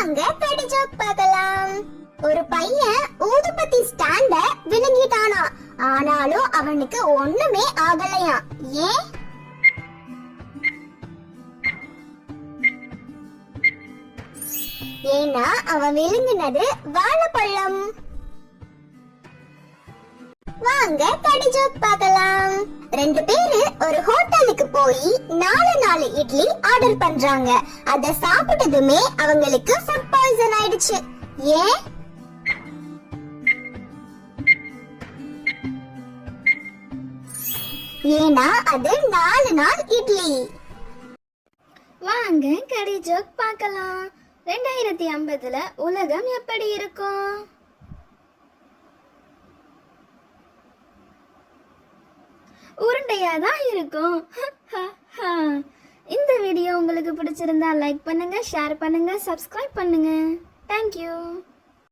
வாங்க கடி ஜோக் பார்க்கலாம். ஒரு பையன் ஊதுபத்தி ஸ்டாண்ட விழுங்கிட்டானா, ஆனாலும் அவனுக்கு ஒண்ணுமே ஆகலையா. ஏன்? ஏன்னா அவன் விழுங்கினது வாழைப்பழம். வாங்க கடி ஜோக் பார்க்கலாம். ரெண்டு பேரு ஒரு ஹோட்டலுக்கு போய் 4 இட்லி ஆர்டர் பண்றாங்க. அத சாப்பிட்டதுமே அவங்களுக்கு ஃபுட் பாய்சன் ஆயிடுச்சு. ஏன்? ஏன்னா அது 4 இட்லி. வாங்க கடி ஜோக் பார்க்கலாம். 2050 உலகம் எப்படி இருக்கும்? உருண்டையாதான் இருக்கும். இந்த வீடியோ உங்களுக்கு பிடிச்சிருந்தா லைக் பண்ணுங்க, ஷேர் பண்ணுங்க, சப்ஸ்கிரைப் பண்ணுங்க. தேங்க்யூ.